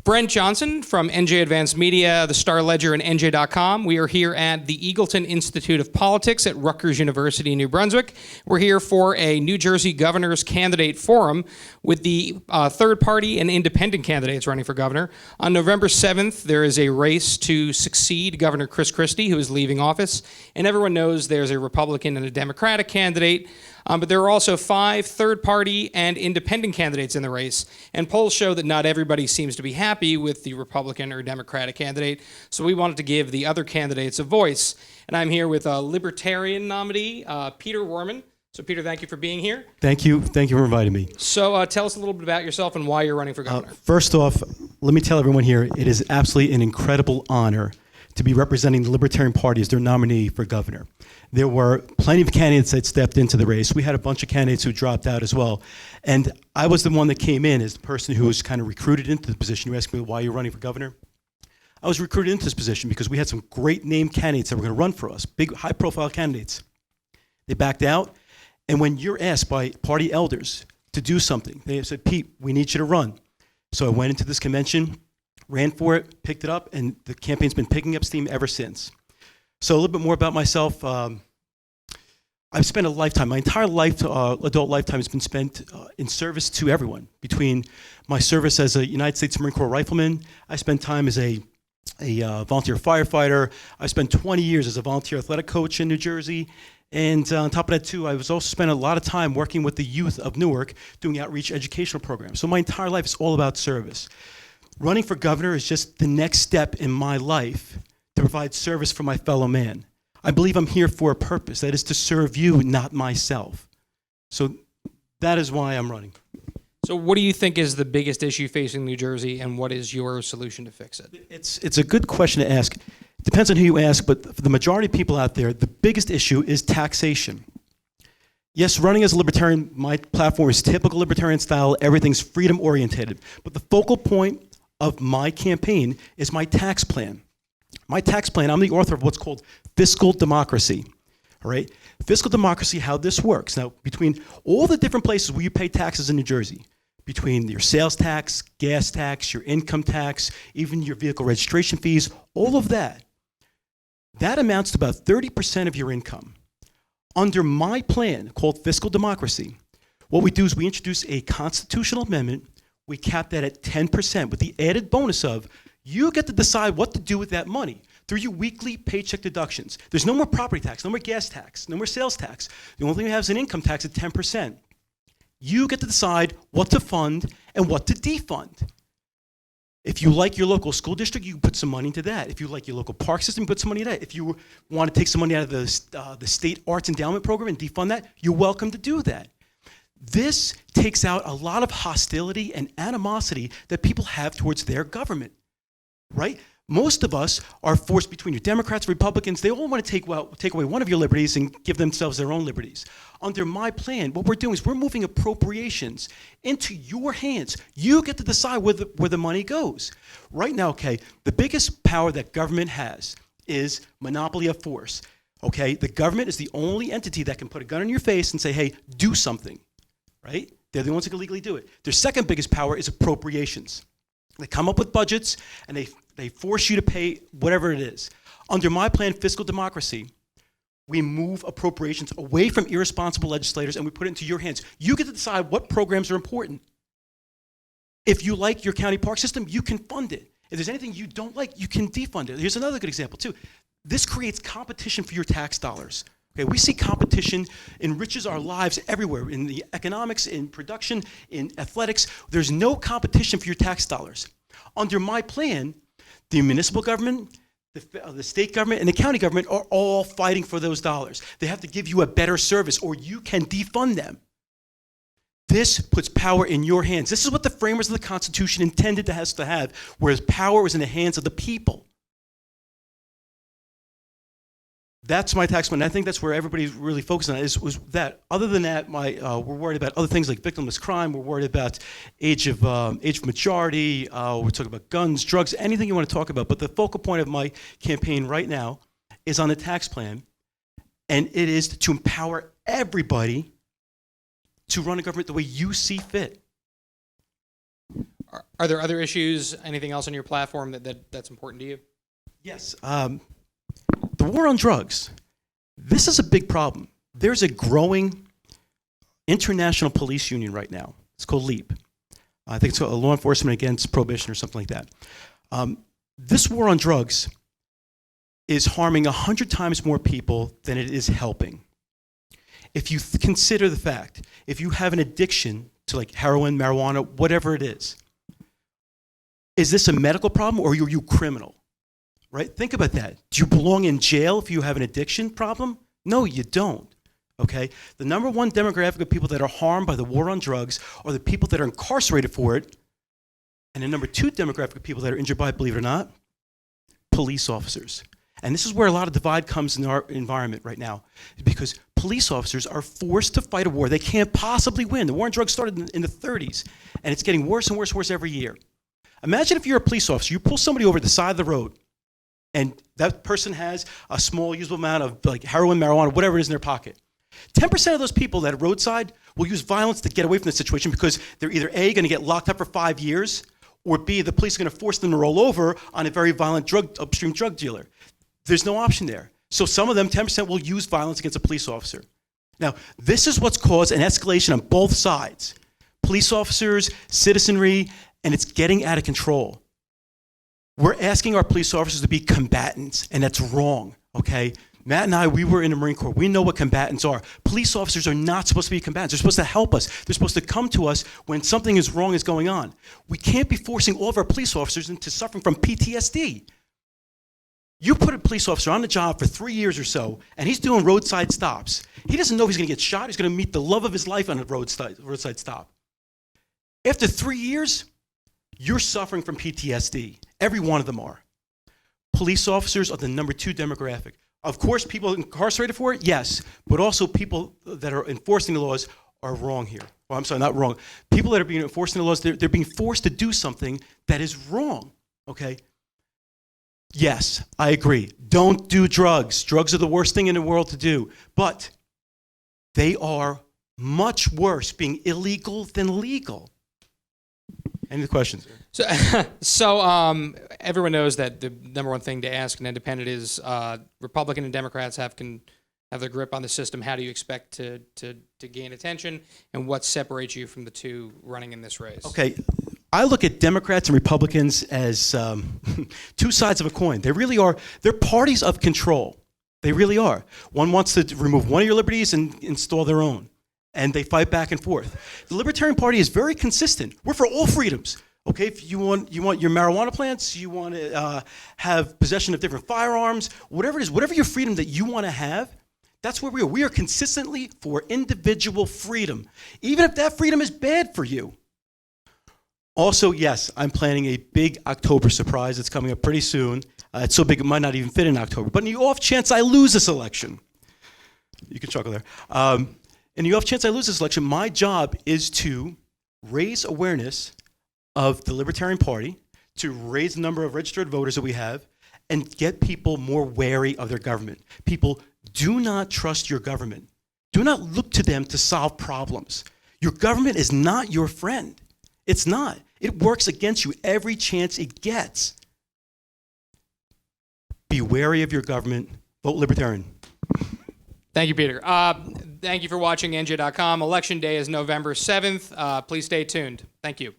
Brent Johnson from NJ Advanced Media, the Star Ledger, and NJ.com. We are here at the Eagleton Institute of Politics at Rutgers University in New Brunswick. We're here for a New Jersey Governor's Candidate Forum with the third-party and independent candidates running for governor. On November 7th, there is a race to succeed Governor Chris Christie, who is leaving office. And everyone knows there's a Republican and a Democratic candidate. But there are also 5 third-party and independent candidates in the race, and polls show that not everybody seems to be happy with the Republican or Democratic candidate, so we wanted to give the other candidates a voice. And I'm here with a Libertarian nominee, Peter Rohrman. So Peter, thank you for being here. Thank you for inviting me. So tell us a little bit about yourself and why you're running for governor. First off, let me tell everyone here, it is absolutely an incredible honor to be representing the Libertarian Party as their nominee for governor. There were plenty of candidates that stepped into the race. We had a bunch of candidates who dropped out as well. And I was the one that came in as the person who was kind of recruited into the position. You asked me why you're running for governor. I was recruited into this position because we had some great name candidates that were going to run for us, big, high-profile candidates. They backed out. And when you're asked by party elders to do something, they said, Pete, we need you to run. So I went into this convention, ran for it, picked it up, and the campaign's been picking up steam ever since. So a little bit more about myself. I've spent a lifetime, my entire life, adult lifetime has been spent in service to everyone. Between my service as a United States Marine Corps rifleman, I spent time as a volunteer firefighter. I spent 20 years as a volunteer athletic coach in New Jersey. And on top of that, too, I was also spent a lot of time working with the youth of Newark doing outreach educational programs. So my entire life is all about service. Running for governor is just the next step in my life to provide service for my fellow man. I believe I'm here for a purpose, that is to serve you, not myself. So that is why I'm running. So what do you think is the biggest issue facing New Jersey, and what is your solution to fix it? It's a good question to ask. It depends on who you ask, but for the majority of people out there, the biggest issue is taxation. Yes, running as a libertarian, my platform is typical libertarian style, everything's freedom oriented, but the focal point of my campaign is my tax plan. My tax plan, I'm the author of what's called fiscal democracy, all right? Fiscal democracy, how this works. Now, between all the different places where you pay taxes in New Jersey, between your sales tax, gas tax, your income tax, even your vehicle registration fees, all of that, that amounts to about 30% of your income. Under my plan called fiscal democracy, what we do is we introduce a constitutional amendment. We cap that at 10% with the added bonus of you get to decide what to do with that money through your weekly paycheck deductions. There's no more property tax, no more gas tax, no more sales tax. The only thing we have is an income tax at 10%. You get to decide what to fund and what to defund. If you like your local school district, you can put some money into that. If you like your local park system, put some money into that. If you want to take some money out of the state arts endowment program and defund that, you're welcome to do that. This takes out a lot of hostility and animosity that people have towards their government, right? Most of us are forced between your Democrats, Republicans. They all want to take away one of your liberties and give themselves their own liberties. Under my plan, what we're doing is we're moving appropriations into your hands. You get to decide where the money goes. Right now, okay, the biggest power that government has is monopoly of force. Okay, the government is the only entity that can put a gun in your face and say, hey, do something, right? They're the ones that can legally do it. Their second biggest power is appropriations. They come up with budgets and they force you to pay whatever it is. Under my plan, fiscal democracy, we move appropriations away from irresponsible legislators and we put it into your hands. You get to decide what programs are important. If you like your county park system, you can fund it. If there's anything you don't like, you can defund it. Here's another good example too. This creates competition for your tax dollars. Okay, we see competition enriches our lives everywhere, in the economics, in production, in athletics. There's no competition for your tax dollars. Under my plan, the municipal government, the state government, and the county government are all fighting for those dollars. They have to give you a better service or you can defund them. This puts power in your hands. This is what the framers of the Constitution intended us to have, whereas power was in the hands of the people. That's my tax plan. I think that's where everybody's really focused on was that. Other than that, we're worried about other things like victimless crime. We're worried about age of majority. We're talking about guns, drugs, anything you want to talk about. But the focal point of my campaign right now is on the tax plan, and it is to empower everybody to run a government the way you see fit. Are there other issues, anything else on your platform that's important to you? Yes. The war on drugs. This is a big problem. There's a growing international police union right now. It's called LEAP. I think it's called Law Enforcement Against Prohibition or something like that. This war on drugs is harming 100 times more people than it is helping. If you consider the fact, if you have an addiction to like heroin, marijuana, whatever it is this a medical problem or are you criminal? Right? Think about that. Do you belong in jail if you have an addiction problem? No, you don't. Okay? The number one demographic of people that are harmed by the war on drugs are the people that are incarcerated for it. And the number two demographic of people that are injured by it, believe it or not, police officers. And this is where a lot of divide comes in our environment right now, because police officers are forced to fight a war they can't possibly win. The war on drugs started in the 30s, and it's getting worse and worse and worse every year. Imagine if you're a police officer, you pull somebody over the side of the road, and that person has a small usable amount of like heroin, marijuana, whatever it is in their pocket. 10% of those people that are roadside will use violence to get away from the situation because they're either A, going to get locked up for 5 years, or B, the police are going to force them to roll over on a very violent upstream drug dealer. There's no option there. So some of them, 10%, will use violence against a police officer. Now, this is what's caused an escalation on both sides. Police officers, citizenry, and it's getting out of control. We're asking our police officers to be combatants, and that's wrong, okay? Matt and I, we were in the Marine Corps. We know what combatants are. Police officers are not supposed to be combatants. They're supposed to help us. They're supposed to come to us when something is wrong is going on. We can't be forcing all of our police officers into suffering from PTSD. You put a police officer on the job for 3 years or so, and he's doing roadside stops. He doesn't know if he's going to get shot. He's going to meet the love of his life on a roadside stop. After 3 years, you're suffering from PTSD. Every one of them are. Police officers are the number two demographic. Of course, people incarcerated for it, yes, but also people that are enforcing the laws are wrong here. Well, I'm sorry, not wrong. People that are being enforcing the laws, they're being forced to do something that is wrong, okay? Yes, I agree. Don't do drugs. Drugs are the worst thing in the world to do, but they are much worse being illegal than legal. Any questions? So everyone knows that the number one thing to ask an independent is Republican and Democrats have their grip on the system. How do you expect to gain attention, and what separates you from the two running in this race? Okay, I look at Democrats and Republicans as two sides of a coin. They really are. They're parties of control. They really are. One wants to remove one of your liberties and install their own. And they fight back and forth. The Libertarian Party is very consistent. We're for all freedoms. Okay, if you want your marijuana plants, you want to have possession of different firearms, whatever it is, whatever your freedom that you want to have, that's where we are. We are consistently for individual freedom, even if that freedom is bad for you. Also, yes, I'm planning a big October surprise that's coming up pretty soon. It's so big it might not even fit in October. But in the off chance I lose this election, you can chuckle there. In the off chance I lose this election, my job is to raise awareness of the Libertarian Party, to raise the number of registered voters that we have, and get people more wary of their government. People, do not trust your government. Do not look to them to solve problems. Your government is not your friend. It's not. It works against you every chance it gets. Be wary of your government. Vote Libertarian. Thank you, Peter. Thank you for watching NJ.com. Election Day is November 7th. Please stay tuned. Thank you.